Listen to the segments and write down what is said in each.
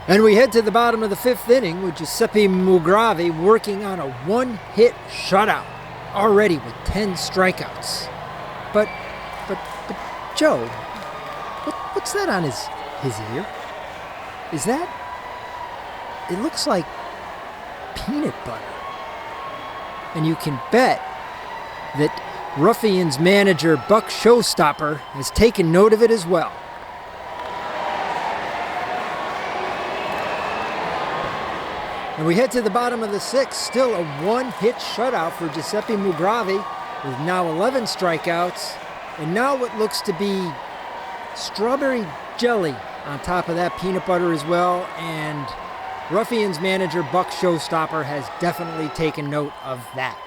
And we head to the bottom of the fifth inning with Giuseppe Mugravi working on a one-hit shutout, already with 10 strikeouts. But Joe, what's that on his ear? Is that? It looks like peanut butter. And you can bet that Ruffians manager Buck Showstopper has taken note of it as well. And we head to the bottom of the sixth, still a one-hit shutout for Giuseppe Mugravi with now 11 strikeouts. And now what looks to be strawberry jelly on top of that peanut butter as well. And Ruffians manager Buck Showstopper has definitely taken note of that.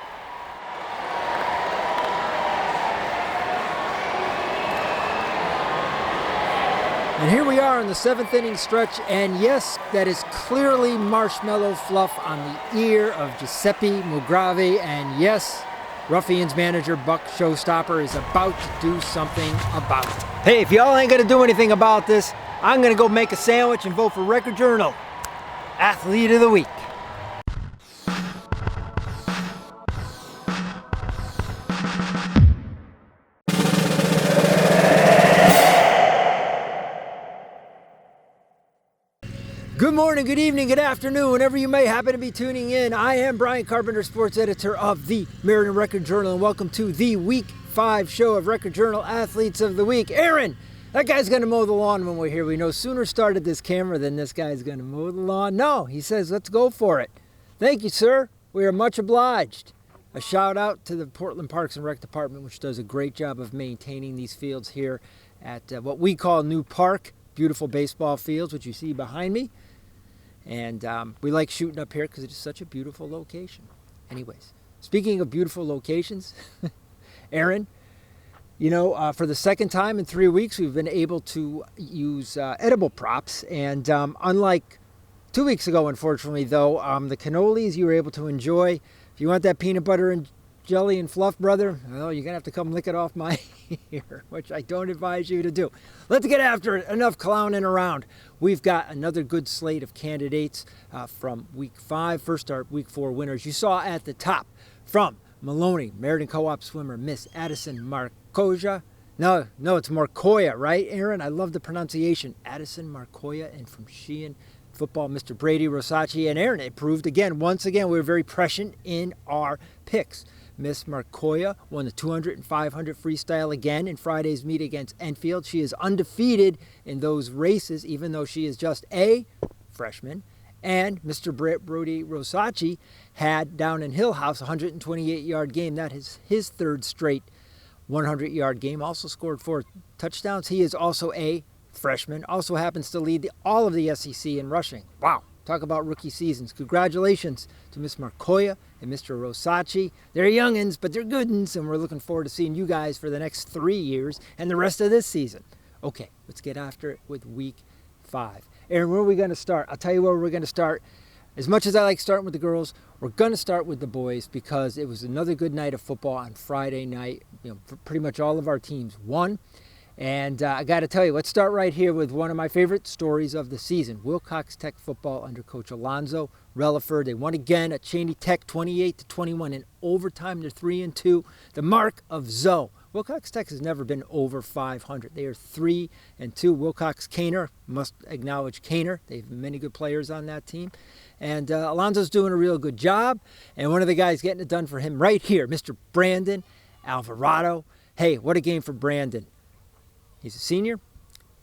And here we are in the seventh inning stretch, and yes, that is clearly marshmallow fluff on the ear of Giuseppe Mugravi, and yes, Ruffians manager Buck Showstopper is about to do something about it. Hey, if y'all ain't gonna do anything about this, I'm gonna go make a sandwich and vote for Record Journal Athlete of the Week. Good morning, good evening, good afternoon, whenever you may happen to be tuning in. I am Brian Carpenter, sports editor of the Meriden Record Journal, and welcome to the Week 5 show of Record Journal Athletes of the Week. Aaron, that guy's going to mow the lawn when we're here. We no sooner started this camera than this guy's going to mow the lawn. No, he says, let's go for it. Thank you, sir. We are much obliged. A shout out to the Portland Parks and Rec Department, which does a great job of maintaining these fields here at what we call New Park. Beautiful baseball fields, which you see behind me. And we like shooting up here because it's such a beautiful location. Anyways, speaking of beautiful locations, Aaron, you know, for the second time in 3 weeks, we've been able to use edible props. And unlike 2 weeks ago, unfortunately, though, the cannolis you were able to enjoy. If you want that peanut butter and jelly and fluff, brother, well, you're going to have to come lick it off my ear, which I don't advise you to do. Let's get after it. Enough clowning around. We've got another good slate of candidates from Week 5. First, our Week 4 winners. You saw at the top from Maloney, Meriden Co-op swimmer, Miss Addison Marcoja. No, it's Marcoya, right, Aaron? I love the pronunciation. Addison Marcoya, and from Sheehan football, Mr. Brady Rosacci. And Aaron, it proved again, once again, we were very prescient in our picks. Miss Marcoya won the 200 and 500 freestyle again in Friday's meet against Enfield. She is undefeated in those races, even though she is just a freshman. And Mr. Brody Rosacci had down in Hill House a 128-yard game. That is his third straight 100-yard game. Also scored 4 touchdowns. He is also a freshman. Also happens to lead all of the SEC in rushing. Wow. Talk about rookie seasons. Congratulations to Miss Marcoya and Mr. Rosacci. They're youngins, but they're goodins, and we're looking forward to seeing you guys for the next 3 years and the rest of this season. Okay, let's get after it with Week 5. Aaron, where are we going to start? I'll tell you where we're going to start. As much as I like starting with the girls, we're going to start with the boys because it was another good night of football on Friday night. You know, pretty much all of our teams won. And I got to tell you, let's start right here with one of my favorite stories of the season. Wilcox Tech football under Coach Alonzo Relaford. They won again at Cheney Tech 28-21 in overtime. They're 3-2. The mark of Zoe. Wilcox Tech has never been over 500. They are 3-2. Wilcox Caner, must acknowledge Caner. They have many good players on that team. And Alonzo's doing a real good job. And one of the guys getting it done for him right here, Mr. Brandon Alvarado. Hey, what a game for Brandon. He's a senior.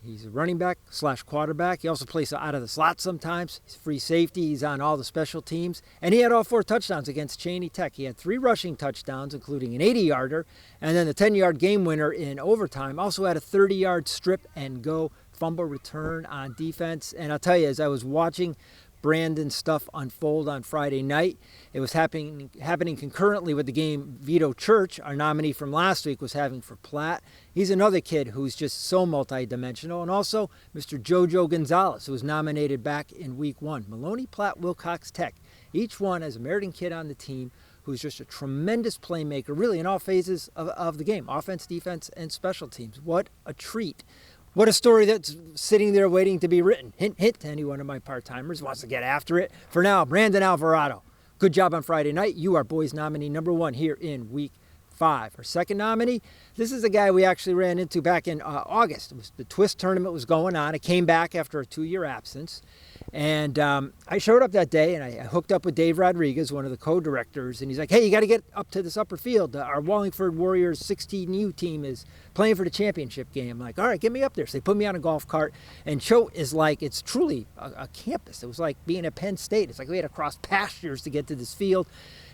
He's a running back / quarterback. He also plays out of the slot sometimes. He's free safety. He's on all the special teams. And he had all 4 touchdowns against Cheney Tech. He had 3 rushing touchdowns, including an 80-yarder, and then the 10-yard game winner in overtime. Also had a 30-yard strip and go fumble return on defense. And I'll tell you, as I was watching Brandon's stuff unfold on Friday night, it was happening concurrently with the game Vito Church, our nominee from last week, was having for Platt. He's another kid who's just so multidimensional. And also Mr. Jojo Gonzalez, who was nominated back in Week 1. Maloney, Platt, Wilcox Tech. Each one has a Meriden kid on the team who's just a tremendous playmaker, really in all phases of the game, offense, defense, and special teams. What a treat. What a story that's sitting there waiting to be written. Hint, hint to any one of my part-timers who wants to get after it. For now, Brandon Alvarado. Good job on Friday night. You are boys nominee number 1 here in week 5. Our second nominee, this is a guy we actually ran into back in August. It was the Twist tournament was going on. It came back after a 2-year absence. And I showed up that day, and I hooked up with Dave Rodriguez, one of the co-directors, and he's like, hey, you got to get up to this upper field. Our Wallingford Warriors 16U team is playing for the championship game. I'm like, all right, get me up there. So they put me on a golf cart, and Choate is like, it's truly a campus. It was like being at Penn State. It's like we had to cross pastures to get to this field,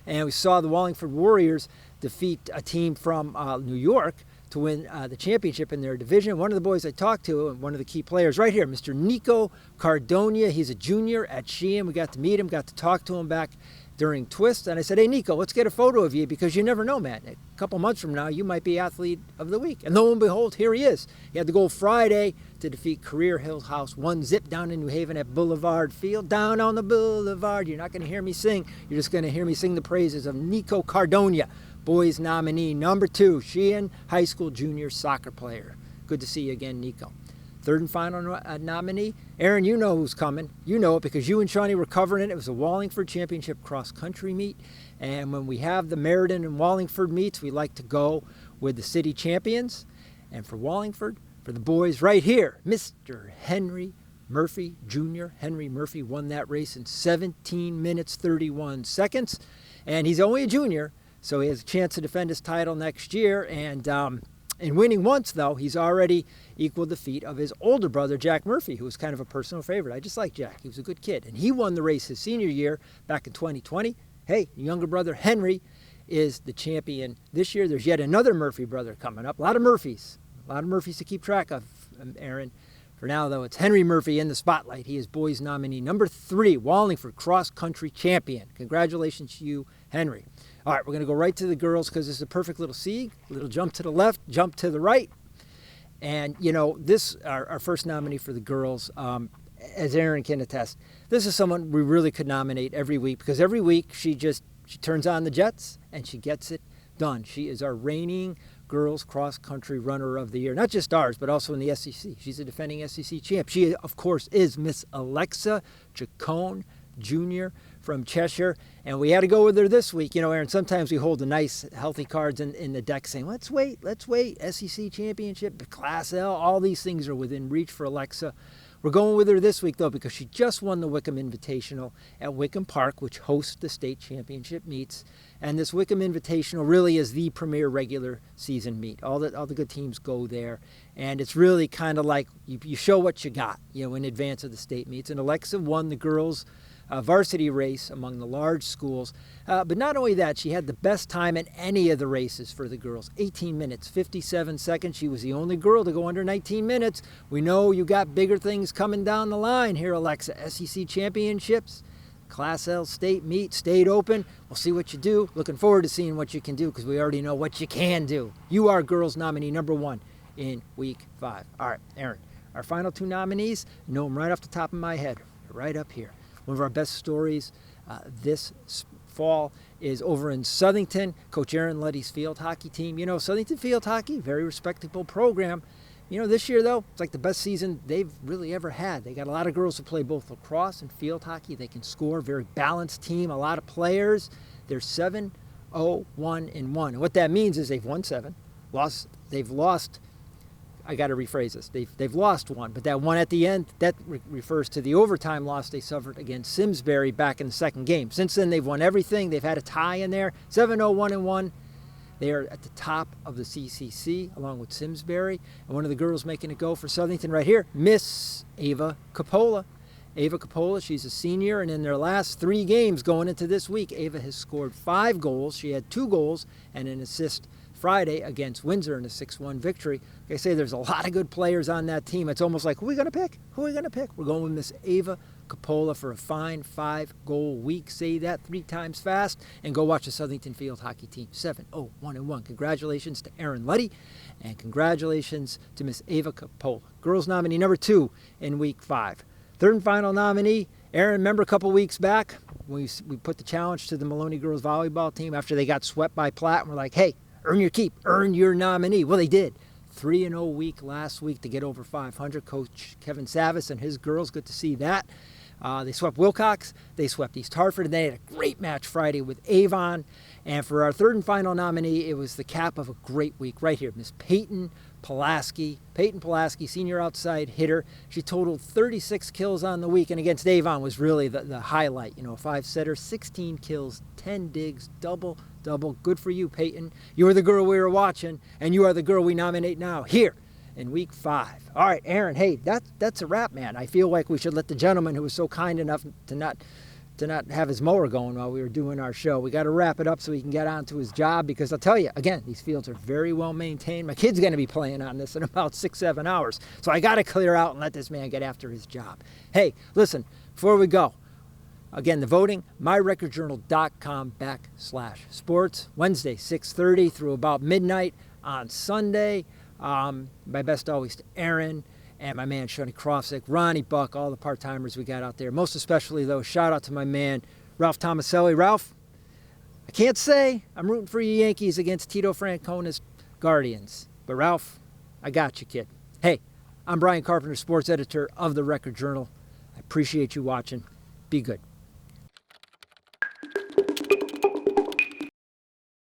and we saw the Wallingford Warriors defeat a team from New York to win the championship in their division. One of the boys I talked to, and one of the key players right here, Mr. Nico Cardona. He's a junior at Sheehan. We got to meet him, got to talk to him back during Twist. And I said, hey, Nico, let's get a photo of you because you never know, man. A couple months from now, you might be Athlete of the Week. And lo and behold, here he is. He had the goal Friday to defeat Career Hill House 1-0 down in New Haven at Boulevard Field. Down on the Boulevard. You're not going to hear me sing. You're just going to hear me sing the praises of Nico Cardona, boys nominee number 2, Sheehan High School junior soccer player. Good to see you again, Nico. Third and final nominee, Aaron, you know who's coming. You know it because you and Shawnee were covering it. It was a Wallingford Championship cross-country meet. And when we have the Meriden and Wallingford meets, we like to go with the city champions. And for Wallingford, for the boys right here, Mr. Henry Murphy Jr. Henry Murphy won that race in 17 minutes, 31 seconds. And he's only a junior, so he has a chance to defend his title next year. And in winning once, though, he's already equaled the feat of his older brother, Jack Murphy, who was kind of a personal favorite. I just like Jack. He was a good kid. And he won the race his senior year back in 2020. Hey, younger brother Henry is the champion this year. There's yet another Murphy brother coming up. A lot of Murphys to keep track of, Aaron. For now, though, it's Henry Murphy in the spotlight. He is boys nominee number 3, Wallingford cross-country champion. Congratulations to you, Henry. All right, we're going to go right to the girls because it's a perfect little sieg. A little jump to the left, jump to the right. And, you know, this, our first nominee for the girls, as Aaron can attest, this is someone we really could nominate every week because every week she turns on the Jets and she gets it done. She is our reigning girls cross-country runner of the year. Not just ours, but also in the SEC. She's a defending SEC champ. She, of course, is Miss Alexa Jacon Jr. from Cheshire. And we had to go with her this week. You know, Aaron, sometimes we hold the nice, healthy cards in the deck saying, let's wait. SEC championship, Class L, all these things are within reach for Alexa. We're going with her this week, though, because she just won the Wickham Invitational at Wickham Park, which hosts the state championship meets. And this Wickham Invitational really is the premier regular season meet. All the good teams go there. And it's really kind of like you show what you got, you know, in advance of the state meets. And Alexa won the girls' varsity race among the large schools. But not only that, she had the best time in any of the races for the girls. 18 minutes, 57 seconds. She was the only girl to go under 19 minutes. We know you got bigger things coming down the line here, Alexa. SEC championships, Class L state meet, state open. We'll see what you do. Looking forward to seeing what you can do because we already know what you can do. You are girls nominee number 1 in week 5. All right, Aaron, our final 2 nominees, I know them right off the top of my head, right up here. One of our best stories this fall is over in Southington, Coach Aaron Letty's field hockey team. You know, Southington field hockey, very respectable program. You know, this year, though, it's like the best season they've really ever had. They got a lot of girls who play both lacrosse and field hockey. They can score, very balanced team, a lot of players. They're 7-0-1-1. And what that means is they've won 7, they've lost, I got to rephrase this. They've lost 1, but that one at the end, that refers to the overtime loss they suffered against Simsbury back in the second game. Since then, they've won everything. They've had a tie in there, 7-0-1-1. They are at the top of the CCC along with Simsbury. And one of the girls making it go for Southington right here, Miss Ava Coppola. Ava Coppola, she's a senior, and in their last 3 games going into this week, Ava has scored 5 goals. She had 2 goals and an assist Friday against Windsor in a 6-1 victory. Like I say, there's a lot of good players on that team. It's almost like, who are we going to pick? Who are we going to pick? We're going with Miss Ava Coppola for a fine 5-goal week. Say that 3 times fast and go watch the Southington field hockey team. 7-0-1-1. Congratulations to Aaron Letty and congratulations to Miss Ava Coppola. Girls nominee number 2 in week 5. Third and final nominee, Aaron, remember a couple weeks back when we put the challenge to the Maloney girls volleyball team after they got swept by Platt and we're like, hey, earn your keep, earn your nominee. Well, they did. 3-0 week last week to get over 500. Coach Kevin Savis and his girls, good to see that. They swept Wilcox, they swept East Hartford, and they had a great match Friday with Avon. And for our third and final nominee, it was the cap of a great week right here, Miss Peyton Pulaski, senior outside hitter. She totaled 36 kills on the week, and against Avon was really the highlight. You know, a 5-setter, 16 kills, 10 digs, double. Good for you, Peyton. You were the girl we were watching, and you are the girl we nominate now here in week 5. All right, Aaron, hey, that's a wrap, man. I feel like we should let the gentleman who was so kind enough to not have his mower going while we were doing our show. We got to wrap it up so he can get on to his job, because I'll tell you, again, these fields are very well maintained. My kid's going to be playing on this in about 6-7 hours. So I got to clear out and let this man get after his job. Hey, listen, before we go, again, the voting, myrecordjournal.com/sports, Wednesday, 6:30 through about midnight on Sunday. My best always to Aaron and my man Shonny Krofsick, Ronnie Buck, all the part-timers we got out there. Most especially, though, shout out to my man Ralph Tomaselli. Ralph, I can't say I'm rooting for you Yankees against Tito Francona's Guardians, but Ralph, I got you, kid. Hey, I'm Brian Carpenter, sports editor of the Record Journal. I appreciate you watching. Be good.